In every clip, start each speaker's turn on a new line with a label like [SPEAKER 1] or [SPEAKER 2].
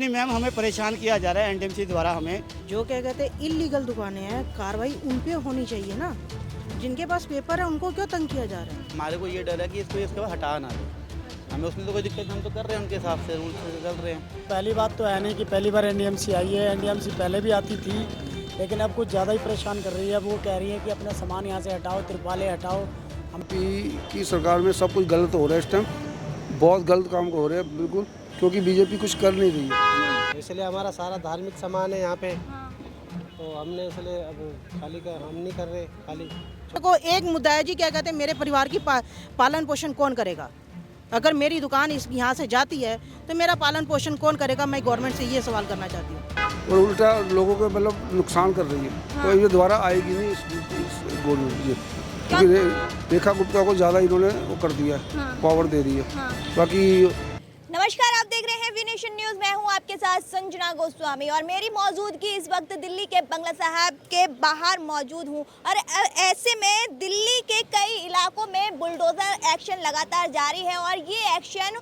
[SPEAKER 1] नहीं मैम, हमें परेशान किया जा रहा है एनडीएमसी द्वारा हमें।
[SPEAKER 2] जो क्या कहते हैं इलीगल दुकानें हैं, कार्रवाई उन पे होनी चाहिए ना। जिनके पास पेपर है उनको क्यों तंग किया जा रहा है?
[SPEAKER 1] हमारे को ये डर है कि इसको इसके बाद हटा ना दे। हमें उसमें तो कोई दिक्कत, हम तो कर रहे हैं उनके हिसाब से, रूल से चल रहे हैं।
[SPEAKER 3] पहली बात तो है नहीं कि पहली बार एनडीएमसी आई है। एनडीएमसी पहले भी आती थी, लेकिन अब कुछ ज़्यादा ही परेशान कर रही है। अब वो कह रही है कि अपना सामान यहाँ से हटाओ, तिरपाले हटाओ। हम
[SPEAKER 4] की सरकार में सब कुछ गलत हो रहा है इस टाइम, बहुत गलत काम हो रहे हैं बिल्कुल, क्योंकि बीजेपी कुछ कर नहीं रही है।
[SPEAKER 3] इसलिए हमारा सारा धार्मिक सामान है यहाँ पे, तो हमने इसलिए अब खाली का हम नहीं कर रहे खाली।
[SPEAKER 2] को एक मुद्दा है जी, क्या कहते हैं मेरे परिवार की पालन पोषण कौन करेगा? अगर मेरी दुकान इस यहाँ से जाती है तो मेरा पालन पोषण कौन करेगा? मैं गवर्नमेंट से ये सवाल करना चाहती हूँ।
[SPEAKER 4] और उल्टा लोगों को मतलब नुकसान कर रही है। तो ये दोबारा आएगी नहीं इस गवर्नमेंट ये, क्योंकि रेखा गुप्ता को ज़्यादा इन्होंने वो कर दिया है, पावर दे दी है। बाकी
[SPEAKER 5] नमस्कार, आप देख रहे हैं वी नेशन न्यूज़। मैं हूं आपके साथ संजना गोस्वामी और मेरी मौजूदगी इस वक्त दिल्ली के बंगला साहब के बाहर मौजूद हूं। और ऐसे में दिल्ली के कई इलाकों में बुलडोज़र एक्शन लगातार जारी है और ये एक्शन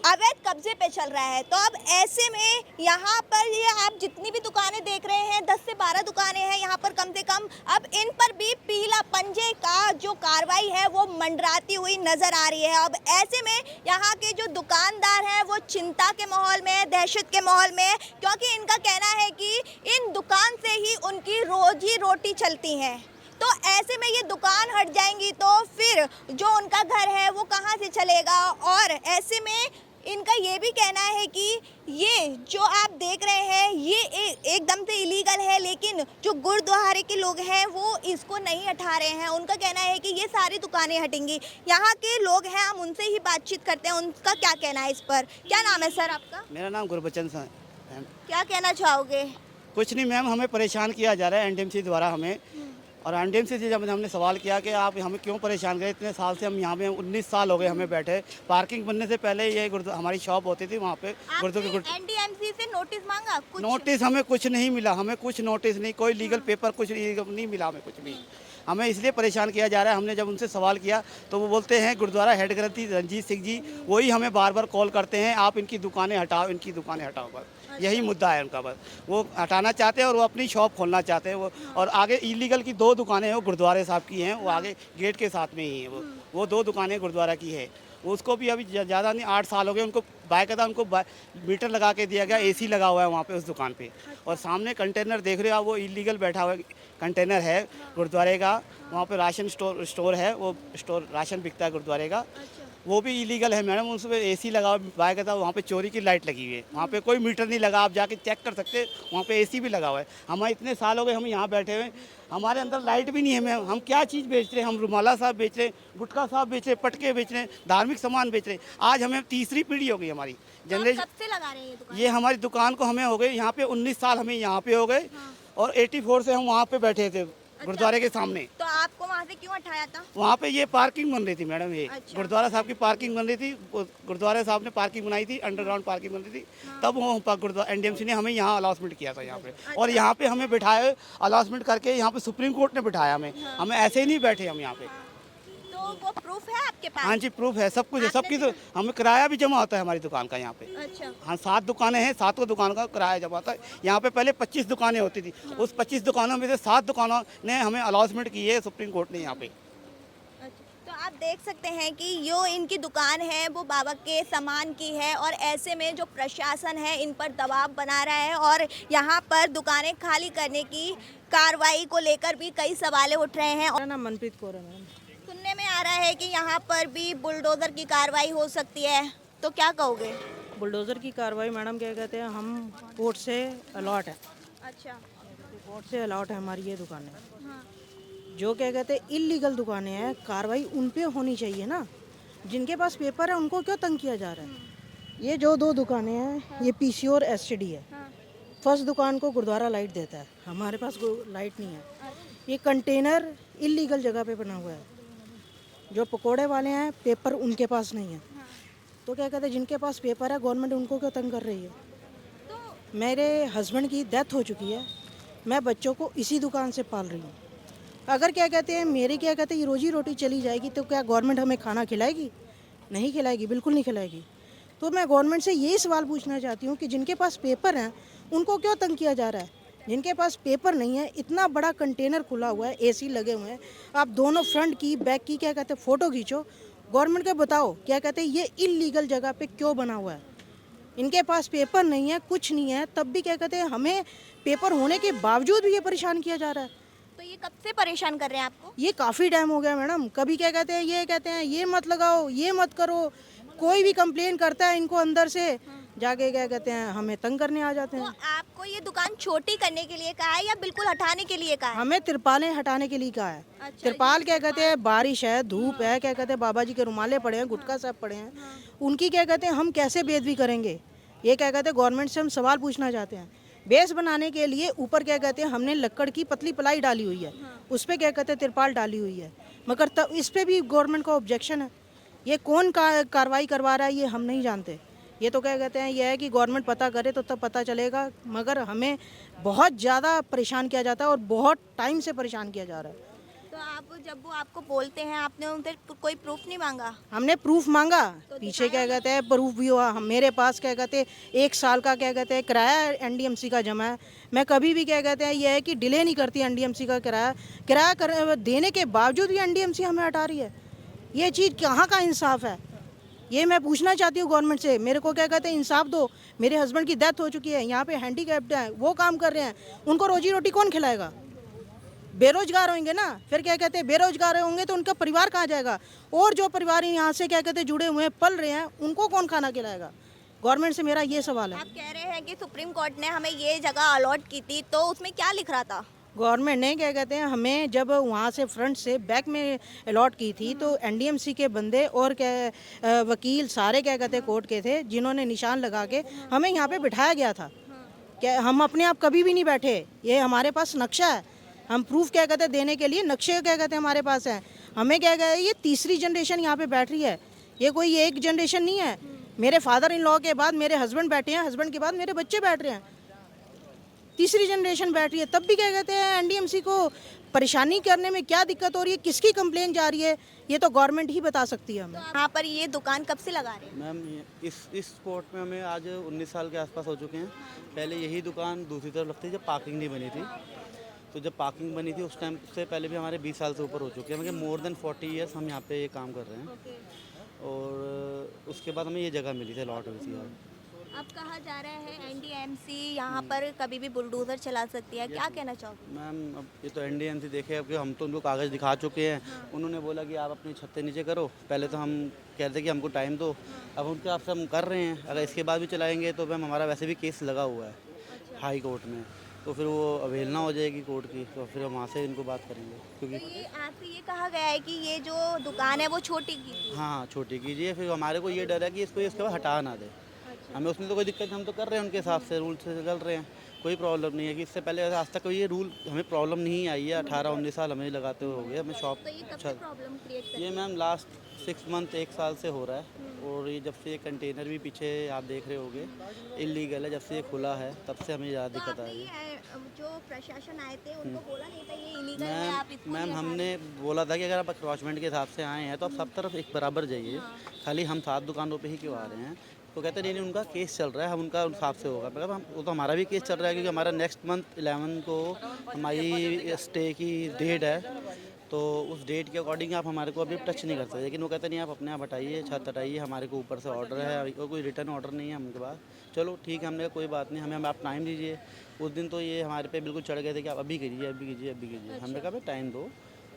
[SPEAKER 5] अवैध कब्जे पे चल रहा है। तो अब ऐसे में यहाँ पर ये आप जितनी भी दुकानें देख रहे हैं, 10 से 12 दुकानें हैं यहाँ पर कम से कम, अब इन पर भी पीला पंजे का जो कार्रवाई है वो मंडराती हुई नजर आ रही है। अब ऐसे में यहाँ के जो दुकानदार हैं वो चिंता के माहौल में, दहशत के माहौल में, क्योंकि इनका कहना है कि इन दुकान से ही उनकी रोजी रोटी चलती है। तो ऐसे में ये दुकान हट जाएंगी तो फिर जो उनका घर है वो कहाँ से चलेगा? और ऐसे में इनका ये भी कहना है कि ये जो आप देख रहे हैं ये एकदम से इलीगल है, लेकिन जो गुरुद्वारे के लोग हैं वो इसको नहीं हटा रहे हैं। उनका कहना है कि ये सारी दुकानें हटेंगी। यहाँ के लोग हैं, हम उनसे ही बातचीत करते हैं, उनका क्या कहना है इस पर। क्या नाम है सर आपका?
[SPEAKER 1] मेरा नाम गुरबचन है।
[SPEAKER 5] क्या कहना चाहोगे?
[SPEAKER 1] कुछ नहीं मैम, हमें परेशान किया जा रहा है एनडीएमसी द्वारा हमें। और एनडीएमसी से जब हमने सवाल किया कि आप हमें क्यों परेशान करें, इतने साल से हम यहाँ पे 19 साल हो गए हमें बैठे। पार्किंग बनने से पहले ये हमारी शॉप होती थी वहाँ पे।
[SPEAKER 5] एनडीएमसी से नोटिस मांगा? कुछ
[SPEAKER 1] नोटिस हमें कुछ नहीं मिला, हमें कुछ नोटिस नहीं, कोई लीगल पेपर कुछ नहीं मिला हमें कुछ भी। हमें इसलिए परेशान किया जा रहा है। हमने जब उनसे सवाल किया तो वो बोलते हैं गुरुद्वारा हेड ग्रंथी रंजीत सिंह जी वही हमें बार बार कॉल करते हैं, आप इनकी दुकानें हटाओ, इनकी दुकानें हटाओ। बस यही मुद्दा है उनका, बस वो हटाना चाहते हैं और वो अपनी शॉप खोलना चाहते हैं। वो और आगे इलीगल की 2 दुकानें हैं, वो गुरुद्वारे साहब की हैं, वो आगे गेट के साथ में ही हैं। वो 2 दुकानें गुरुद्वारा की है। उसको भी अभी ज़्यादा नहीं 8 साल हो गए उनको, बाकायदा उनको मीटर लगा के दिया गया, एसी लगा हुआ है वहाँ पे उस दुकान पे। और सामने कंटेनर देख रहे हो आप, वो इलीगल बैठा हुआ कंटेनर है गुरुद्वारे का। वहाँ पे राशन स्टोर है, वो स्टोर राशन बिकता है गुरुद्वारे का, वो भी इलीगल है मैडम। उसमें एसी लगा हुआ, बाकायदा वहाँ पे चोरी की लाइट लगी हुई है। वहाँ पे कोई मीटर नहीं लगा, आप जाके चेक कर सकते, वहाँ पे एसी भी लगा हुआ है। हमारे इतने साल हो गए हम यहाँ बैठे हुए, हमारे अंदर लाइट भी नहीं है मैम। हम क्या चीज़ बेच रहे हैं? हम रुमाला साहब बेच रहे हैं, गुटखा साहब बेच रहे हैं, पटके बेच रहे हैं, धार्मिक सामान बेच रहे हैं। आज हमें तीसरी पीढ़ी हो गई हमारी जनरेशन।
[SPEAKER 5] कब से लगा रहे हैं ये दुकान?
[SPEAKER 1] ये हमारी दुकान को हमें हो गए यहाँ पे 19 साल हमें यहाँ पे हो गए। और 84 से हम वहाँ पे बैठे थे गुरुद्वारे के सामने।
[SPEAKER 5] तो आपको वहाँ से क्यों हटाया था?
[SPEAKER 1] वहाँ पे ये पार्किंग बन रही थी मैडम, ये
[SPEAKER 5] अच्छा।
[SPEAKER 1] गुरुद्वारा साहब की पार्किंग बन रही थी। गुरुद्वारा साहब ने पार्किंग बनाई थी, अंडरग्राउंड पार्किंग बन रही थी। तब वो गुरुद्वारा एनडीएमसी ने हमें यहाँ अलाउंसमेंट किया था यहाँ पे। और यहाँ पे हमें बिठाया, अलाउंसमेंट करके यहाँ पे सुप्रीम कोर्ट ने बिठाया हमें। हमें ऐसे ही नहीं बैठे हम यहाँ पे।
[SPEAKER 5] तो वो प्रूफ है आपके पास?
[SPEAKER 1] हाँ जी, प्रूफ है, सब कुछ है, सबकी। तो हमें किराया भी जमा होता है हमारी दुकान का यहाँ पे।
[SPEAKER 5] अच्छा।
[SPEAKER 1] हाँ, 7 दुकानें हैं, 7 दुकान का किराया जमा होता है यहाँ पे। पहले 25 दुकानें होती थी, उस 25 दुकानों में से 7 दुकानों ने हमें अलाउंसमेंट की है सुप्रीम कोर्ट ने यहाँ पे।
[SPEAKER 5] तो आप देख सकते हैं कि जो इनकी दुकान है वो बाबा के सामान की है और ऐसे में जो प्रशासन है इन पर दबाव बना रहा है और यहाँ पर दुकानें खाली करने की कार्रवाई को लेकर भी कई सवाल उठ रहे हैं।
[SPEAKER 2] मेरा नाम मनप्रीत कौर है मैडम।
[SPEAKER 5] सुनने में आ रहा है कि यहाँ पर भी बुलडोजर की कार्रवाई हो सकती है, तो क्या कहोगे?
[SPEAKER 2] बुलडोज़र की कार्रवाई मैडम क्या कहते हैं, हम कोर्ट से अलॉट है,
[SPEAKER 5] अच्छा।
[SPEAKER 2] कोर्ट से अलॉट है हमारी ये दुकानें।
[SPEAKER 5] हाँ।
[SPEAKER 2] जो क्या कहते हैं इलीगल दुकानें हैं, कार्रवाई उन पे होनी चाहिए ना। जिनके पास पेपर है उनको क्यों तंग किया जा रहा है? ये जो 2 दुकानें हैं ये पीसी और एससीडी है। फर्स्ट दुकान को गुरुद्वारा लाइट देता है, हमारे पास लाइट नहीं है। ये कंटेनर इलीगल जगह पे बना हुआ है। जो पकोड़े वाले हैं पेपर उनके पास नहीं है। तो क्या कहते हैं जिनके पास पेपर है गवर्नमेंट उनको क्यों तंग कर रही है? मेरे हस्बैंड की डेथ हो चुकी है, मैं बच्चों को इसी दुकान से पाल रही हूँ। अगर क्या कहते हैं मेरी क्या कहते हैं रोजी रोटी चली जाएगी तो क्या गवर्नमेंट हमें खाना खिलाएगी? नहीं खिलाएगी, बिल्कुल नहीं खिलाएगी। तो मैं गवर्नमेंट से यही सवाल पूछना चाहती हूँ कि जिनके पास पेपर हैं उनको क्यों तंग किया जा रहा है। जिनके पास पेपर नहीं है, इतना बड़ा कंटेनर खुला हुआ है, एसी लगे हुए हैं, आप दोनों फ्रंट की बैक की क्या कहते हैं फ़ोटो खींचो, गवर्नमेंट के बताओ क्या कहते हैं ये इलीगल जगह पे क्यों बना हुआ है। इनके पास पेपर नहीं है, कुछ नहीं है, तब भी क्या कहते हैं हमें पेपर होने के बावजूद भी ये परेशान किया जा रहा है।
[SPEAKER 5] तो ये कब से परेशान कर रहे हैं आपको?
[SPEAKER 2] ये काफ़ी टाइम हो गया मैडम। कभी क्या कहते हैं ये कहते हैं ये मत लगाओ, ये मत करो, कोई भी कंप्लेन करता है इनको अंदर से जाके क्या कहते हैं हमें तंग करने आ जाते
[SPEAKER 5] तो
[SPEAKER 2] हैं।
[SPEAKER 5] आपको ये दुकान छोटी करने के लिए कहा है या बिल्कुल हटाने के लिए कहा है?
[SPEAKER 2] हमें तिरपालें हटाने के लिए कहा है।
[SPEAKER 5] अच्छा,
[SPEAKER 2] तिरपाल क्या कहते हैं, बारिश है, धूप है, क्या कहते हैं बाबा जी के रुमाले पड़े हैं, गुटखा सब पड़े हैं, उनकी क्या कहते हैं हम कैसे बेदबी करेंगे। ये क्या कहते हैं गवर्नमेंट से हम सवाल पूछना चाहते हैं। बेस बनाने के लिए ऊपर क्या कहते हैं हमने लकड़ की पतली प्लाई डाली हुई है, उस पर क्या कहते हैं तिरपाल डाली हुई है, मगर तब इस पर भी गवर्नमेंट का ऑब्जेक्शन है। ये कौन कार्रवाई करवा रहा है ये हम नहीं जानते। ये तो क्या कहते हैं ये है कि गवर्नमेंट पता करे तो तब पता चलेगा, मगर हमें बहुत ज़्यादा परेशान किया जाता है और बहुत टाइम से परेशान किया जा रहा है।
[SPEAKER 5] तो आप जब वो आपको बोलते हैं आपने उनसे कोई प्रूफ नहीं मांगा?
[SPEAKER 2] हमने प्रूफ मांगा, पीछे क्या कहते हैं प्रूफ भी हुआ। हम मेरे पास क्या कहते हैं 1 साल का क्या कहते हैं किराया एनडीएमसी का जमा है। मैं कभी भी क्या कहते हैं ये है कि डिले नहीं करती एनडीएमसी का किराया देने के बावजूद भी एनडीएमसी हमें हटा रही है। ये चीज़ कहाँ का इंसाफ है, ये मैं पूछना चाहती हूँ गवर्नमेंट से। मेरे को क्या कहते हैं इंसाफ दो। मेरे हस्बैंड की डेथ हो चुकी है, यहाँ पे हैंडीकैप्ड हैं, वो काम कर रहे हैं, उनको रोजी रोटी कौन खिलाएगा। बेरोजगार होंगे ना, फिर क्या कहते हैं बेरोजगार होंगे तो उनका परिवार कहाँ जाएगा, और जो परिवार यहाँ से क्या कहते हैं जुड़े हुए हैं पल रहे हैं उनको कौन खाना खिलाएगा। गवर्नमेंट से मेरा ये सवाल है।
[SPEAKER 5] आप कह रहे हैं कि सुप्रीम कोर्ट ने हमें ये जगह अलॉट की थी, तो उसमें क्या लिख रहा था?
[SPEAKER 2] गवर्नमेंट ने क्या कहते हैं हमें जब वहाँ से फ्रंट से बैक में अलॉट की थी तो एनडीएमसी के बंदे और क्या वकील सारे क्या कहते हैं कोर्ट के थे, जिन्होंने निशान लगा के हमें यहाँ पे बिठाया गया था। क्या हम अपने आप कभी भी नहीं बैठे, ये हमारे पास नक्शा है, हम प्रूफ क्या कहते हैं देने के लिए नक्शे क्या कहते हैं हमारे पास है। हमें क्या कहते हैं ये तीसरी जनरेशन यहाँ पे बैठ रही है, ये कोई एक जनरेशन नहीं है। मेरे फादर इन लॉ के बाद मेरे हस्बैंड बैठे हैं, हस्बैंड के बाद मेरे बच्चे बैठ रहे हैं, तीसरी जनरेशन बैठ रही है। तब भी क्या कहते हैं एनडीएमसी को परेशानी करने में क्या दिक्कत हो रही है, किसकी कंप्लेन जा रही है, ये तो गवर्नमेंट ही बता सकती है हमें।
[SPEAKER 5] यहाँ पर ये दुकान कब से लगा रहे हैं?
[SPEAKER 6] मैम इस स्पॉट में हमें आज 19 साल के आसपास हो चुके हैं। पहले यही दुकान दूसरी तरफ लगती थी जब पार्किंग नहीं बनी थी, तो जब पार्किंग बनी थी उस टाइम से पहले भी हमारे 20 साल से ऊपर हो चुके हैं, मतलब मोर देन 40 ईयर्स हम यहाँ पे ये काम कर रहे हैं। और उसके बाद हमें ये जगह मिली थी, अलॉट हुई थी।
[SPEAKER 5] अब कहा जा रहा है एनडीएमसी यहाँ पर कभी भी बुलडोजर चला सकती है, क्या कहना चाहोगे?
[SPEAKER 6] मैम अब ये तो एनडीएमसी देखे, अब कि हम तो उनको कागज़ दिखा चुके हैं। उन्होंने बोला कि आप अपनी छत से नीचे करो, पहले तो हम कहते कि हमको टाइम दो, अब उनके आपसे हम कर रहे हैं। अगर इसके बाद भी चलाएंगे तो मैम हमारा वैसे भी केस लगा हुआ है हाई कोर्ट में, तो फिर वो अवेलना हो जाएगी कोर्ट की, तो फिर हम वहाँ से इनको बात करेंगे। क्योंकि
[SPEAKER 5] तो ये आपसे ये कहा गया है कि ये जो दुकान है वो छोटी की।
[SPEAKER 6] हाँ छोटी कीजिए, फिर हमारे को ये डर है कि इसको इसके बाद हटा ना दे। हमें उसमें तो कोई दिक्कत, हम तो कर रहे हैं उनके हिसाब से, रूल से चल रहे हैं, कोई प्रॉब्लम नहीं है। कि इससे पहले आज तक कोई ये रूल हमें प्रॉब्लम नहीं आई है। 18-19 साल हमें लगाते हुए हो गए हमें शॉप।
[SPEAKER 5] तो ये कब से प्रॉब्लम क्रिएट कर?
[SPEAKER 6] ये मैम लास्ट 6 मंथ 1 साल से हो रहा है। और ये जब से ये कंटेनर भी पीछे आप देख रहे होंगे इलीगल है, जब से ये खुला है तब से हमें ज़्यादा दिक्कत आ रही है।
[SPEAKER 5] जो प्रशासन आए थे उनको बोला नहीं था ये इलीगल है, आप इसको
[SPEAKER 6] मैम
[SPEAKER 5] नहीं हटा
[SPEAKER 6] हमने बोला था कि अगर आप अक्रॉचमेंट के हिसाब से आए हैं तो आप सब तरफ एक बराबर जाइए, खाली हम 7 दुकानों पे ही क्यों आ रहे हैं। तो कहते नहीं उनका केस चल रहा है, हम उनका हिसाब से होगा। मतलब हम वो तो हमारा भी केस चल रहा है, क्योंकि हमारा नेक्स्ट मंथ 11 को हमारी स्टे की डेट है, तो उस डेट के अकॉर्डिंग आप हमारे को अभी टच नहीं कर सकते। लेकिन वो कहते नहीं आप अपने आप हटाइए, छत हटाइए, हमारे को ऊपर से ऑर्डर है और कोई रिटर्न ऑर्डर नहीं है उनके पास। चलो ठीक है, हमने कहा कोई बात नहीं, हमें आप टाइम दीजिए। उस दिन तो ये हमारे पे बिल्कुल चढ़ गए थे कि आप अभी कीजिए, अभी कीजिए, अभी कीजिए। हमने कहा भाई टाइम दो,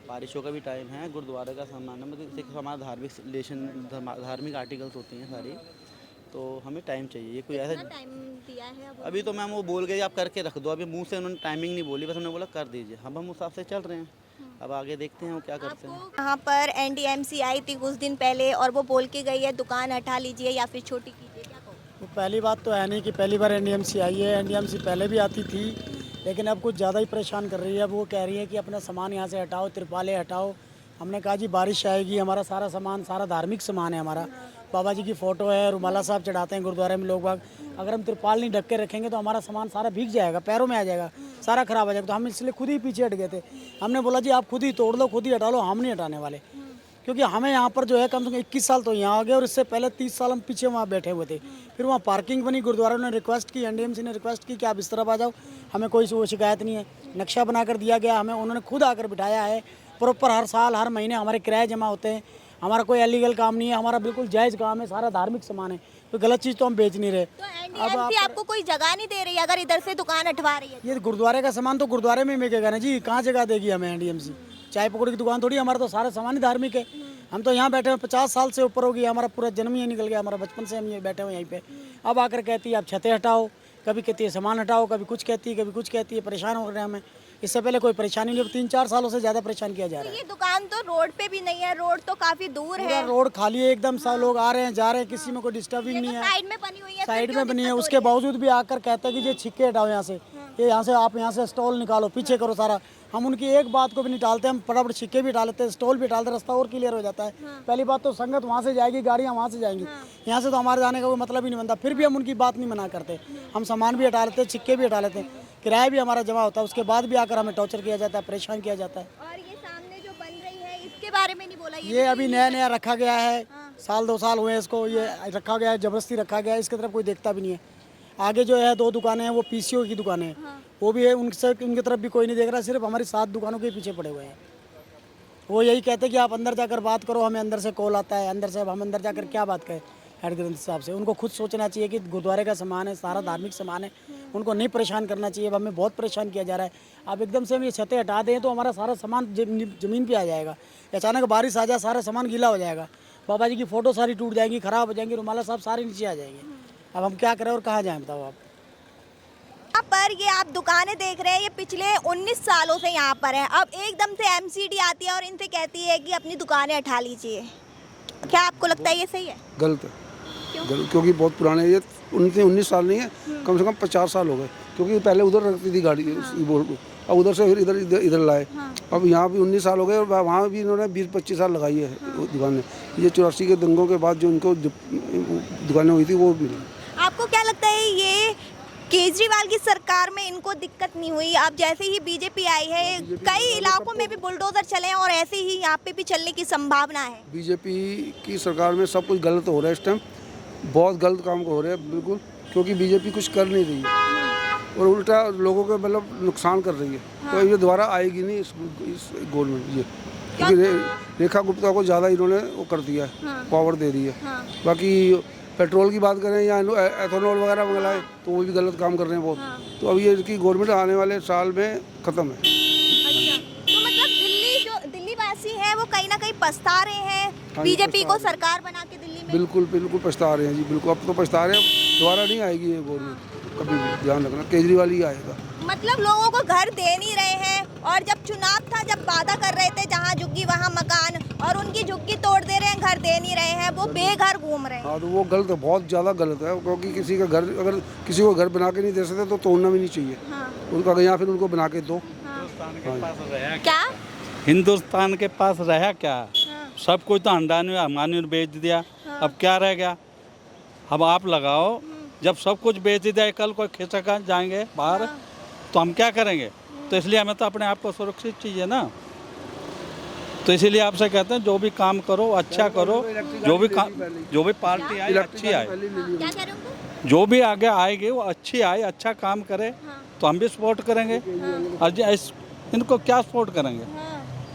[SPEAKER 6] बारिशों का भी टाइम है, गुरुद्वारे का सामान है, मतलब हमारा धार्मिक आर्टिकल्स होती हैं सारी, तो हमें टाइम चाहिए। ये कोई ऐसा
[SPEAKER 5] टाइम दिया है अब?
[SPEAKER 6] अभी तो मैम वो बोल गए आप करके रख दो, अभी मुंह से उन्होंने टाइमिंग नहीं बोली, बस उन्होंने बोला कर दीजिए। हम उस हिसाब से चल रहे हैं, अब आगे देखते हैं वो क्या करते हैं।
[SPEAKER 5] यहाँ पर एनडीएमसी आई थी कुछ दिन पहले और वो बोल के गई है दुकान हटा लीजिए या फिर छोटी कीजिए, क्या कहो?
[SPEAKER 3] वो पहली बात तो है नहीं कि पहली बार एनडीएमसी आई है, एनडीएमसी पहले भी आती थी, लेकिन अब कुछ ज़्यादा ही परेशान कर रही है। अब वो कह रही है कि अपना सामान यहाँ से हटाओ, तिरपालें हटाओ। हमने कहा जी बारिश आएगी, हमारा सारा सामान, सारा धार्मिक सामान है हमारा, बाबा जी की फ़ोटो है, रुमाला साहब चढ़ाते हैं गुरुद्वारे में लोग बाग, अगर हम तिरपाल नहीं ढक के रखेंगे तो हमारा सामान सारा भीग जाएगा, पैरों में आ जाएगा, सारा ख़राब हो जाएगा। तो हम इसलिए खुद ही पीछे हट गए थे। हमने बोला जी आप खुद ही तोड़ लो, खुद ही हटा लो, हम नहीं हटाने वाले। क्योंकि हमें यहाँ पर जो है कम से कम 21 साल तो यहाँ आ गए और इससे पहले 30 साल हम पीछे वहाँ बैठे हुए थे। फिर वहाँ पार्किंग बनी, गुरुद्वारा ने रिक्वेस्ट की, एनडीएमसी ने रिक्वेस्ट की कि आप इस तरफ आ जाओ, हमें कोई वो शिकायत नहीं है। नक्शा बनाकर दिया गया हमें, उन्होंने खुद आकर बिठाया है प्रॉपर। हर साल हर महीने हमारे किराए जमा होते हैं। हमारा कोई इलीगल काम नहीं है, हमारा बिल्कुल जायज़ काम है, सारा धार्मिक सामान है, तो गलत चीज़ तो हम बेच नहीं रहे।
[SPEAKER 5] तो एनडीएमसी आपको कोई जगह नहीं दे रही अगर इधर से दुकान हटवा रही है?
[SPEAKER 3] ये गुरुद्वारे का सामान तो गुरुद्वारे में ही मिलेगा ना जी, कहाँ जगह देगी हमें एनडीएमसी? चाय पकौड़ी की दुकान थोड़ी, हमारा तो सारा सामान ही धार्मिक है। हम तो यहाँ बैठे हैं 50 साल से ऊपर हो गया, हमारा पूरा जन्म ही निकल गया, हमारा बचपन से हम ये बैठे हुए यहीं पे। अब आकर कहती है आप छतें हटाओ, कभी कहती है सामान हटाओ, कभी कुछ कहती है, कभी कुछ कहती है। परेशान हो रहे हैं हमें, इससे पहले कोई परेशानी नहीं, 3-4 सालों से ज़्यादा परेशान किया जा रहा है।
[SPEAKER 5] ये दुकान तो रोड पे भी नहीं है, रोड तो काफी दूर
[SPEAKER 3] पूरा
[SPEAKER 5] है।
[SPEAKER 3] रोड खाली है एकदम, सब लोग आ रहे हैं जा रहे हैं, किसी में कोई डिस्टर्बिंग नहीं है।
[SPEAKER 5] साइड में बनी हुई है,
[SPEAKER 3] साइड में बनी है, उसके बावजूद भी आकर कहते हैं कि ये छिक्के हटाओ यहाँ से, ये यहाँ से आप यहाँ से स्टॉल निकालो, पीछे करो सारा। हम उनकी एक बात को भी नहीं टालते, हम फटाफट छिक्के भी हटा लेते हैं, स्टॉल भी हटाते, रास्ता और क्लियर हो जाता है। पहली बात तो संगत वहाँ से जाएगी, गाड़ियाँ वहाँ से जाएंगी, यहाँ से तो हमारे जाने का कोई मतलब ही नहीं बनता। फिर भी हम उनकी बात नहीं मना करते, हम सामान भी हटा लेते हैं, छिक्के भी हटा लेते हैं, किराया भी हमारा जमा होता है, उसके बाद भी आकर हमें टॉर्चर किया जाता है, परेशान किया जाता है।
[SPEAKER 5] और ये सामने जो बन रही है इसके बारे में नहीं बोला?
[SPEAKER 3] ये अभी नया नया रखा गया है, साल 2 साल हुए हैं इसको, ये रखा गया है, जबरदस्ती रखा गया है, इसकी तरफ कोई देखता भी नहीं है। आगे जो है 2 दुकानें हैं वो पीसीओ की दुकानें हैं, वो भी है, उनकी तरफ भी कोई नहीं देख रहा, सिर्फ हमारी 7 दुकानों के पीछे पड़े हुए हैं। वो यही कहते हैं कि आप अंदर जाकर बात करो, हमें अंदर से कॉल आता है, अंदर से अब हम अंदर जाकर क्या बात करें हेड ग्रंथ साहब से। उनको खुद सोचना चाहिए कि गुरुद्वारे का सामान है, सारा धार्मिक सामान है, उनको नहीं परेशान करना चाहिए। अब हमें बहुत परेशान किया जा रहा है। अब एकदम से हम ये छतें हटा दें तो हमारा सारा सामान ज़मीन पे आ जाएगा, अचानक बारिश आ जाए सारा सामान गीला हो जाएगा, बाबा जी की फ़ोटो सारी टूट जाएंगी, ख़राब हो जाएंगी, रुमाला साहब सारे नीचे आ जाएंगे। अब हम क्या करें और कहाँ जाएँ बताओ आप।
[SPEAKER 5] यहाँ पर ये आप दुकानें देख रहे हैं, ये पिछले 19 सालों से यहाँ पर है। अब एकदम से एमसीडी आती है और इनसे कहती है कि अपनी दुकानें हटा लीजिए। क्या आपको लगता है ये सही है?
[SPEAKER 4] गलत है, गलत, क्योंकि बहुत पुराने, ये 19 साल नहीं है, कम से कम 50 साल हो गए। क्योंकि पहले उधर रखती थी गाड़ी बोर्ड को, अब उधर से फिर इधर लाए। अब यहाँ भी 19 साल हो गए और वहाँ भी इन्होंने 20-25 साल लगाई है दुकानें। ये 84 के दंगों के बाद जो उनको दुकानें हुई थी वो मिली।
[SPEAKER 5] आपको क्या लगता है ये केजरीवाल की सरकार में इनको दिक्कत नहीं हुई? अब जैसे ही बीजेपी आई है, कई इलाकों में भी बुलडोजर चले हैं और ऐसे ही यहाँ पे भी चलने की संभावना है।
[SPEAKER 4] बीजेपी की सरकार में सब कुछ गलत हो रहा है इस टाइम, बहुत गलत काम हो रहे हैं बिल्कुल, क्योंकि बीजेपी कुछ कर नहीं रही है और उल्टा लोगों को मतलब नुकसान कर रही है। तो ये दोबारा आएगी नहीं इस गवर्नमेंट, ये क्योंकि रेखा गुप्ता को ज़्यादा इन्होंने वो कर दिया है, पावर दे दी है। बाकी पेट्रोल की बात करें या एथेनॉल वगैरह मंगलाए तो वो भी गलत काम कर रहे हैं बहुत। तो अब ये इसकी गवर्नमेंट आने वाले साल में ख़त्म है।
[SPEAKER 5] अच्छा, तो मतलब दिल्ली वासी हैं वो कहीं ना कहीं पछता रहे हैं बीजेपी को सरकार बना के दिल्ली में?
[SPEAKER 4] बिल्कुल बिल्कुल पछता रहे हैं जी, बिल्कुल। अब तो पछता रहे हैं, दोबारा नहीं आएगी ये गवर्नमेंट कभी भी, ध्यान रखना, केजरीवाल ही आएगा।
[SPEAKER 5] मतलब लोगों को घर दे नहीं रहे हैं और जब चुनाव था, जब वादा कर रहे थे जहाँ झुग्गी वहाँ मकान, और उनकी झुग्गी तोड़ दे रहे हैं, घर दे नहीं रहे हैं, वो बेघर घूम रहे हैं।
[SPEAKER 4] हाँ, तो वो गलत है, बहुत ज़्यादा गलत है, क्योंकि किसी का घर, अगर किसी को घर बना के नहीं दे सकते तो तोड़ना भी नहीं चाहिए। उनका या फिर उनको बना के दो।
[SPEAKER 5] क्या
[SPEAKER 7] हिंदुस्तान के पास रहा क्या? सब कुछ तो अंबानी ने बेच दिया, अब क्या रह गया? अब आप लगाओ, जब सब कुछ बेच दिया, कल कोई खिसका जाएंगे बाहर तो हम क्या करेंगे? तो इसलिए हमें तो अपने आप को सुरक्षित चाहिए ना। तो इसीलिए आपसे कहते हैं जो भी काम करो अच्छा करो, जो भी पार्टी आए अच्छी आए,
[SPEAKER 5] क्या कह रहे हो?
[SPEAKER 7] जो भी आगे आएगी वो अच्छी आए, अच्छा काम करे तो हम भी सपोर्ट करेंगे। और इनको क्या सपोर्ट करेंगे?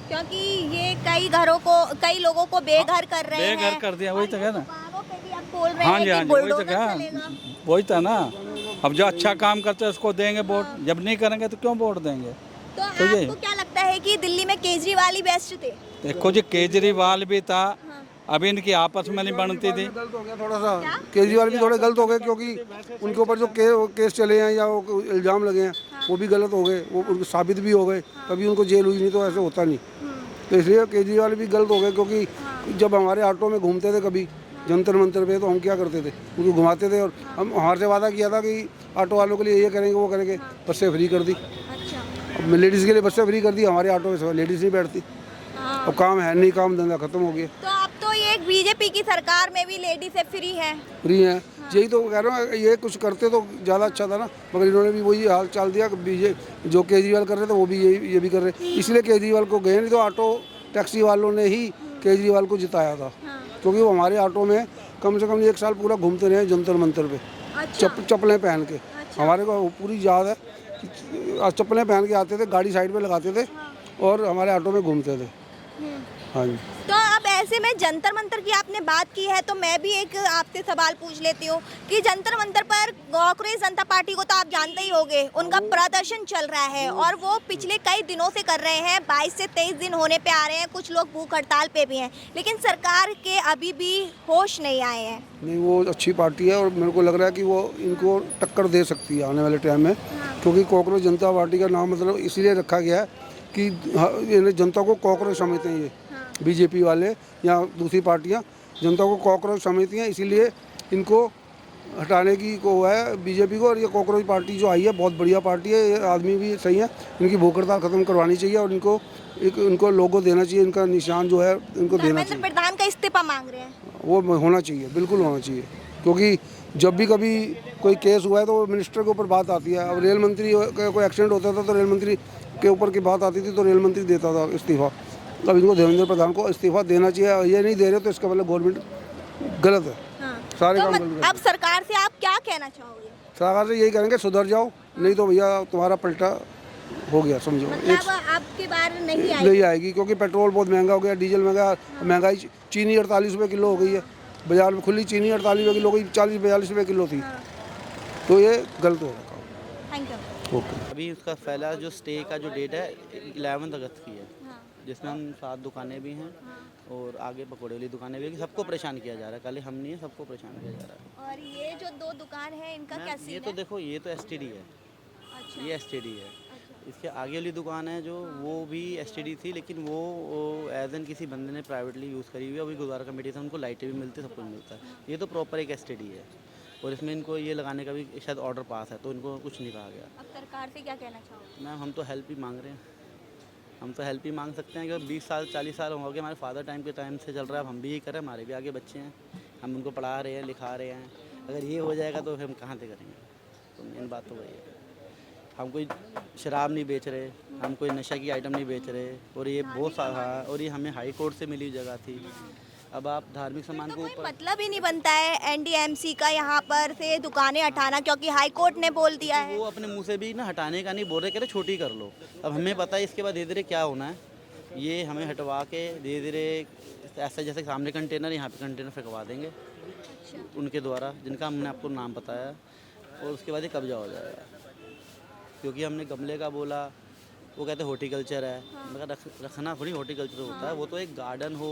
[SPEAKER 5] क्योंकि ये कई लोगों को बेघर कर रहे हैं।
[SPEAKER 7] बेघर कर दिया, वही तो है ना।
[SPEAKER 5] दुकानों पे भी अब बोल रहे
[SPEAKER 7] हाँ
[SPEAKER 5] हैं
[SPEAKER 7] जी,
[SPEAKER 5] कि
[SPEAKER 7] हाँ जी, वही तो
[SPEAKER 5] बुलडोजर
[SPEAKER 7] क्या,
[SPEAKER 5] चलेगा।
[SPEAKER 7] वही तो ना। अब जो अच्छा काम करते हैं उसको देंगे वोट, जब नहीं करेंगे तो क्यों वोट देंगे?
[SPEAKER 5] तो आपको क्या लगता है कि दिल्ली में केजरीवाल ही बेस्ट थे?
[SPEAKER 7] देखो जी, केजरीवाल भी था, अभी इनकी आपस में नहीं बनती थी।
[SPEAKER 4] गलत हो गया थोड़ा सा, केजरीवाल भी थोड़े गलत हो गए, क्योंकि उनके ऊपर जो केस चले हैं या वो इल्ज़ाम लगे हैं वो भी गलत हो गए, वो उनको साबित भी हो गए, तभी उनको जेल हुई, नहीं तो ऐसे होता नहीं। तो इसलिए केजरीवाल भी गलत हो गए, क्योंकि जब हमारे ऑटो में घूमते थे कभी जंतर मंतर पे, तो हम क्या करते थे, उनको घुमाते थे और हम हमारे से वादा किया था कि ऑटो वालों के लिए ये करेंगे वो करेंगे, बसें फ्री कर दी। अब लेडीज़ के लिए बसें फ्री कर दी, हमारे ऑटो में लेडीज़ नहीं बैठती। अब काम है नहीं, काम धंधा खत्म हो गया।
[SPEAKER 5] तो अब तो ये बीजेपी की सरकार में भी लेडीज से फ्री है।
[SPEAKER 4] फ्री है, यही तो कह रहा हूँ, ये कुछ करते तो ज़्यादा अच्छा था ना, मगर इन्होंने भी वही हाल चाल दिया। जो केजरीवाल कर रहे थे वो भी ये भी कर रहे, इसलिए केजरीवाल को गए, नहीं तो ऑटो टैक्सी वालों ने ही केजरीवाल को जिताया था, क्योंकि वो हमारे ऑटो में कम से कम 1 साल पूरा घूमते रहे जंतर मंतर पे, चप्पलें पहन के। हमारे को पूरी याद है कि चप्पलें पहन के आते थे, गाड़ी साइड पे लगाते थे और हमारे ऑटो में घूमते थे। हाँ जी।
[SPEAKER 5] तो अब ऐसे में जंतर मंतर की आपने बात की है, तो मैं भी एक आपसे सवाल पूछ लेती हूँ कि जंतर मंतर पर कांग्रेस जनता पार्टी को तो आप जानते ही होंगे, उनका प्रदर्शन चल रहा है और वो पिछले कई दिनों से कर रहे हैं। 22 से 23 दिन होने पे आ रहे हैं, कुछ लोग भूख हड़ताल पे भी हैं, लेकिन सरकार के अभी भी होश नहीं आए हैं।
[SPEAKER 4] नहीं, वो अच्छी पार्टी है और मेरे को लग रहा है कि वो इनको टक्कर दे सकती है आने वाले टाइम में, क्योंकि कांग्रेस जनता पार्टी का नाम मतलब इसीलिए रखा गया है कि ये जनता को कॉकरोच समझते हैं। ये बीजेपी वाले या दूसरी पार्टियां जनता को कॉकरोच समझती हैं, इसीलिए इनको हटाने की को है बीजेपी को। और ये कॉकरोच पार्टी जो आई है बहुत बढ़िया पार्टी है, ये आदमी भी सही है, इनकी भूख हड़ताल खत्म करवानी चाहिए और इनको लोगो देना चाहिए, इनका निशान जो है इनको देना
[SPEAKER 5] धर्मेंद्र
[SPEAKER 4] चाहिए।
[SPEAKER 5] प्रधान का इस्तीफा मांग रहे हैं।
[SPEAKER 4] वो होना चाहिए, बिल्कुल होना चाहिए, क्योंकि जब भी कभी कोई केस हुआ है तो मिनिस्टर के ऊपर बात आती है। अब रेल मंत्री का कोई एक्सीडेंट होता था तो रेल मंत्री के ऊपर की बात आती थी तो रेल मंत्री देता था इस्तीफा। अब इनको धर्मेंद्र प्रधान को इस्तीफा देना चाहिए, ये नहीं दे रहे तो इसका मतलब गवर्नमेंट गलत है। सारे काम गलत
[SPEAKER 5] अब सरकार से आप क्या कहना चाहोगे?
[SPEAKER 4] सरकार से यही करेंगे सुधर जाओ, नहीं तो भैया तुम्हारा पलटा हो गया, समझो।
[SPEAKER 5] मतलब आपकी बार नहीं
[SPEAKER 4] आएगी, क्योंकि पेट्रोल बहुत महंगा हो गया, डीजल महंगा, महंगाई, चीनी 48 रुपये किलो हो गई है बाजार में, खुली चीनी 48 रुपये किलो हो गई, 40-42 रुपये किलो थी, तो ये गलत हो रहा।
[SPEAKER 5] Thank you.
[SPEAKER 4] ओके।
[SPEAKER 6] अभी उसका पहला जो स्टे का जो डेट है 11 अगस्त की है, जिसमें हम 7 दुकानें भी हैं और आगे पकौड़े वाली दुकानें भी हैं। सबको परेशान किया जा रहा है, खाली हम नहीं है, सबको परेशान किया जा रहा है।
[SPEAKER 5] और ये जो 2 दुकान है इनका क्या
[SPEAKER 6] मैम, ये
[SPEAKER 5] सीन
[SPEAKER 6] तो
[SPEAKER 5] है?
[SPEAKER 6] देखो, ये तो एसटीडी है,
[SPEAKER 5] अच्छा।
[SPEAKER 6] ये एसटीडी है। इसके आगे वाली दुकान है जो वो भी एसटीडी थी, लेकिन वो एज एन किसी बंदे ने प्राइवेटली यूज़ करी हुई है। अभी गुरुद्वारा कमेटी से उनको लाइटें भी मिलती है, सब कुछ मिलता है। ये तो प्रॉपर एक एसटीडी है और इसमें इनको ये लगाने का भी शायद ऑर्डर पास है, तो इनको कुछ नहीं कहा गया।
[SPEAKER 5] अब सरकार से क्या कहना चाहोगे?
[SPEAKER 6] मैम, हम तो हेल्प ही मांग रहे हैं, हम तो हेल्प ही मांग सकते हैं कि 20 साल 40 साल हो गए हमारे फादर टाइम के टाइम से चल रहा है, अब हम भी यही करें, हमारे भी आगे बच्चे हैं, हम उनको पढ़ा रहे हैं, लिखा रहे हैं। अगर ये हो जाएगा तो फिर हम कहाँ से करेंगे? तो मेन बात तो वही है, हम कोई शराब नहीं बेच रहे, हम कोई नशा की आइटम नहीं बेच रहे, और ये बहुत सारा, और ये हमें हाई कोर्ट से मिली जगह थी। अब आप धार्मिक सामान
[SPEAKER 5] तो
[SPEAKER 6] को
[SPEAKER 5] कोई
[SPEAKER 6] ऊपर,
[SPEAKER 5] मतलब ही नहीं बनता है एनडीएमसी का यहाँ पर से दुकानें हटाना, क्योंकि हाई कोर्ट ने बोल दिया है।
[SPEAKER 6] वो अपने मुंह से भी ना हटाने का नहीं बोल रहे, कह रहे छोटी कर लो। अब हमें पता है इसके बाद धीरे धीरे क्या होना है, ये हमें हटवा के धीरे धीरे ऐसा जैसे सामने कंटेनर, यहाँ पे कंटेनर फेंकवा देंगे उनके द्वारा, जिनका हमने आपको नाम बताया, और उसके बाद ये कब्जा हो जाएगा। क्योंकि हमने गमले का बोला, वो कहते हॉर्टिकल्चर है, मगर रखना थोड़ी हॉर्टिकल्चर होता है, वो तो एक गार्डन हो,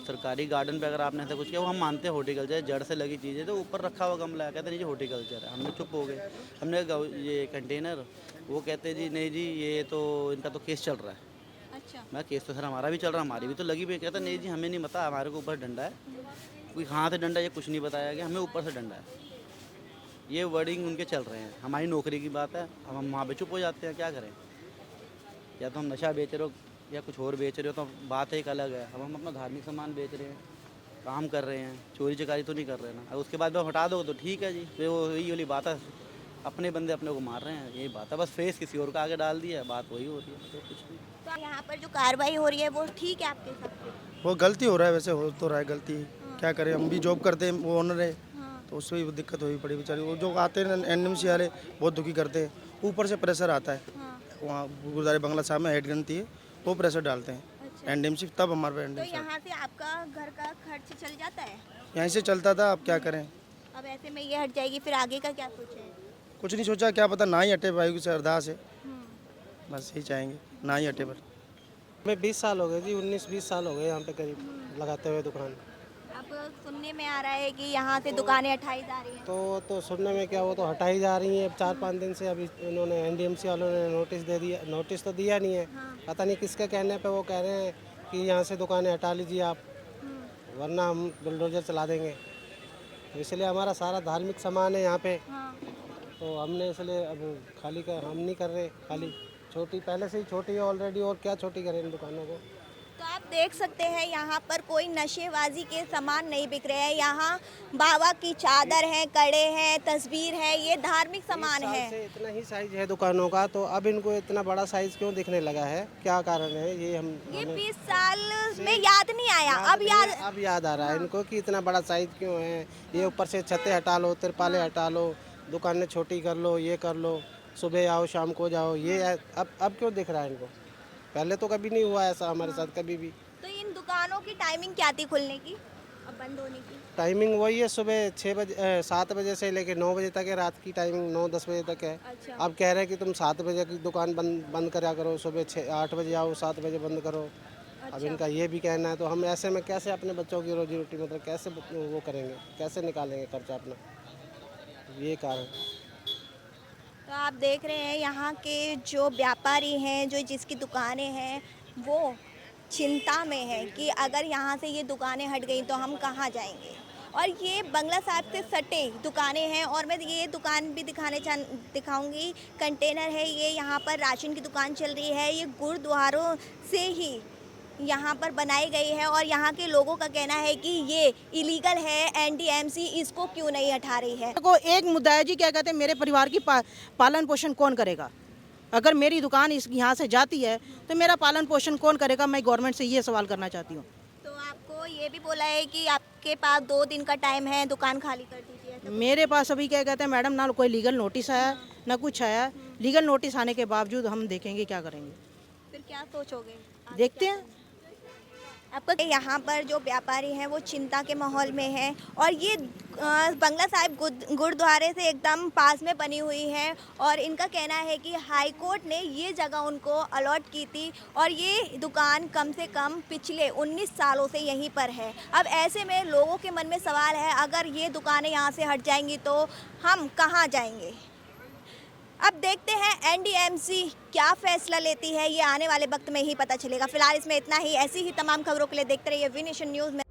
[SPEAKER 6] सरकारी गार्डन पे अगर आपने ऐसा कुछ किया, वो हम मानते हैं हॉर्टिकल्चर, जड़ से लगी चीज़ें, तो ऊपर रखा हुआ गमला है, कहते नहीं जी हॉर्टिकल्चर है। हमने चुप हो गए, हमने ये कंटेनर, वो कहते जी नहीं जी ये तो इनका तो केस चल रहा है।
[SPEAKER 5] अच्छा।
[SPEAKER 6] मैं केस तो सर हमारा भी चल रहा है, हमारी भी तो लगी हुई है। कहता नहीं जी हमें नहीं पता, हमारे को ऊपर डंडा है, कोई हाथ डंडा, ये कुछ नहीं बताया गया, हमें ऊपर से डंडा है। ये वर्डिंग उनके चल रहे हैं। हमारी नौकरी की बात है, अब हम वहाँ पे चुप हो जाते हैं, क्या करें? या तो हम नशा बेच रहे हो या कुछ और बेच रहे हो तो बात एक अलग है। अब हम अपना धार्मिक सामान बेच रहे हैं, काम कर रहे हैं, चोरी चकारी तो नहीं कर रहे ना। अब उसके बाद हटा दो तो ठीक है जी, फिर वो यही वाली बात है, अपने बंदे अपने को मार रहे हैं, यही बात है। बस फेस किसी और का आगे डाल दिया, बात वही हो रही है, तो कुछ नहीं।
[SPEAKER 5] तो यहाँ पर जो कार्रवाई हो रही है वो ठीक है आपके हिसाब से?
[SPEAKER 8] वो गलती हो रहा है, वैसे हो तो रहा है गलती, क्या करें, हम भी जॉब करते हैं, वो ओनर है तो उससे भी दिक्कत हुई पड़ी बेचारी। वो जो आते हैं एनएमसी वाले बहुत दुखी करते हैं, ऊपर से प्रेशर आता है, वहाँ गुरुद्वारे बंगला साहब में हेड ग्रंथी है, वो प्रेशर डालते हैं एनडीएमसी, तब हमारे पे
[SPEAKER 5] तो
[SPEAKER 8] एनडीएमसी।
[SPEAKER 5] यहाँ से आपका घर का खर्च चल जाता है?
[SPEAKER 8] यहीं से चलता था, अब क्या करें,
[SPEAKER 5] अब ऐसे में ये हट जाएगी, फिर आगे का क्या सोचे?
[SPEAKER 8] कुछ नहीं सोचा, क्या पता ना ही हटे, भाई से अरदास है, बस यही चाहेंगे ना ही हटे। पर
[SPEAKER 9] हमें 20 साल हो गए जी, 19-20 साल हो गए यहाँ पे करीब लगाते हुए दुकान।
[SPEAKER 5] अब सुनने में आ रहा है कि यहाँ से दुकानें हटाई जा रही हैं।
[SPEAKER 9] तो सुनने में क्या, वो तो हटाई जा रही हैं 4-5 दिन से। अभी इन्होंने एनडीएमसी वालों ने नोटिस दे दिया, नोटिस तो दिया नहीं है, पता नहीं किसके कहने पे वो कह रहे हैं कि यहाँ से दुकानें हटा लीजिए आप, वरना हम बुलडोजर चला देंगे। तो इसलिए हमारा सारा धार्मिक सामान है यहाँ पे, तो हमने इसलिए अब खाली का हम नहीं कर रहे, खाली छोटी, पहले से ही छोटी है ऑलरेडी, और क्या छोटी करें इन दुकानों को।
[SPEAKER 5] तो आप देख सकते हैं यहाँ पर कोई नशेबाजी के सामान नहीं बिक रहे हैं। यहाँ बाबा की चादर है, कड़े हैं, तस्वीर है, ये धार्मिक सामान है।
[SPEAKER 9] से इतना ही साइज है दुकानों का, तो अब इनको इतना बड़ा साइज क्यों दिखने लगा है, क्या कारण है ये?
[SPEAKER 5] ये 20 साल में याद नहीं आया,
[SPEAKER 9] अब याद आ रहा है इनको कि इतना बड़ा साइज क्यों है। ये ऊपर से छतें हटा लो, तिरपाले हटा लो, दुकानें छोटी कर लो, ये कर लो, सुबह आओ शाम को जाओ, ये अब क्यों दिख रहा है इनको? पहले तो कभी नहीं हुआ ऐसा हमारे साथ कभी भी।
[SPEAKER 5] तो इन दुकानों की टाइमिंग क्या थी खुलने की और बंद होने की?
[SPEAKER 9] टाइमिंग वही है, सुबह 7 बजे से लेकर 9 बजे तक है, रात की टाइमिंग 9-10 बजे तक है।
[SPEAKER 5] अच्छा।
[SPEAKER 9] अब कह रहे हैं कि तुम 7 बजे की दुकान बंद करा करो, सुबह 8 बजे आओ, 7 बजे बंद करो। अब इनका ये भी कहना है, तो हम ऐसे में कैसे अपने बच्चों की रोजी रोटी मतलब कैसे वो करेंगे, कैसे निकालेंगे खर्चा अपना, ये कारण।
[SPEAKER 5] तो आप देख रहे हैं यहाँ के जो व्यापारी हैं, जो जिसकी दुकानें हैं, वो चिंता में है कि अगर यहाँ से ये दुकानें हट गई तो हम कहाँ जाएंगे। और ये बंगला साहब से सटे दुकानें हैं और मैं ये दुकान भी दिखाऊंगी। कंटेनर है ये, यहाँ पर राशन की दुकान चल रही है। ये गुरुद्वारों से ही यहाँ पर बनाई गई है और यहाँ के लोगों का कहना है कि ये इलीगल है। एनडीएमसी इसको क्यों नहीं हटा रही है?
[SPEAKER 2] को एक मुद्दा है जी, क्या कहते हैं, मेरे परिवार की पालन पोषण कौन करेगा? अगर मेरी दुकान इस यहाँ से जाती है तो मेरा पालन पोषण कौन करेगा? मैं गवर्नमेंट से ये सवाल करना चाहती हूँ।
[SPEAKER 5] तो आपको ये भी बोला है कि आपके पास 2 दिन का टाइम है, दुकान खाली कर दीजिए।
[SPEAKER 2] मेरे पास अभी क्या कहते हैं मैडम, ना कोई लीगल नोटिस आया ना कुछ आया। लीगल नोटिस आने के बावजूद हम देखेंगे क्या करेंगे,
[SPEAKER 5] फिर क्या सोचोगे?
[SPEAKER 2] देखते हैं।
[SPEAKER 5] आपको यहाँ पर जो व्यापारी हैं वो चिंता के माहौल में हैं और ये बंगला साहिब गुरुद्वारे से एकदम पास में बनी हुई है और इनका कहना है कि हाई कोर्ट ने ये जगह उनको अलॉट की थी और ये दुकान कम से कम पिछले 19 सालों से यहीं पर है। अब ऐसे में लोगों के मन में सवाल है, अगर ये दुकानें यहाँ से हट जाएंगी तो हम कहाँ जाएंगे? अब देखते हैं एनडीएमसी क्या फैसला लेती है, ये आने वाले वक्त में ही पता चलेगा। फिलहाल इसमें इतना ही। ऐसी ही तमाम खबरों के लिए देखते रहिए वी नेशन न्यूज़ में।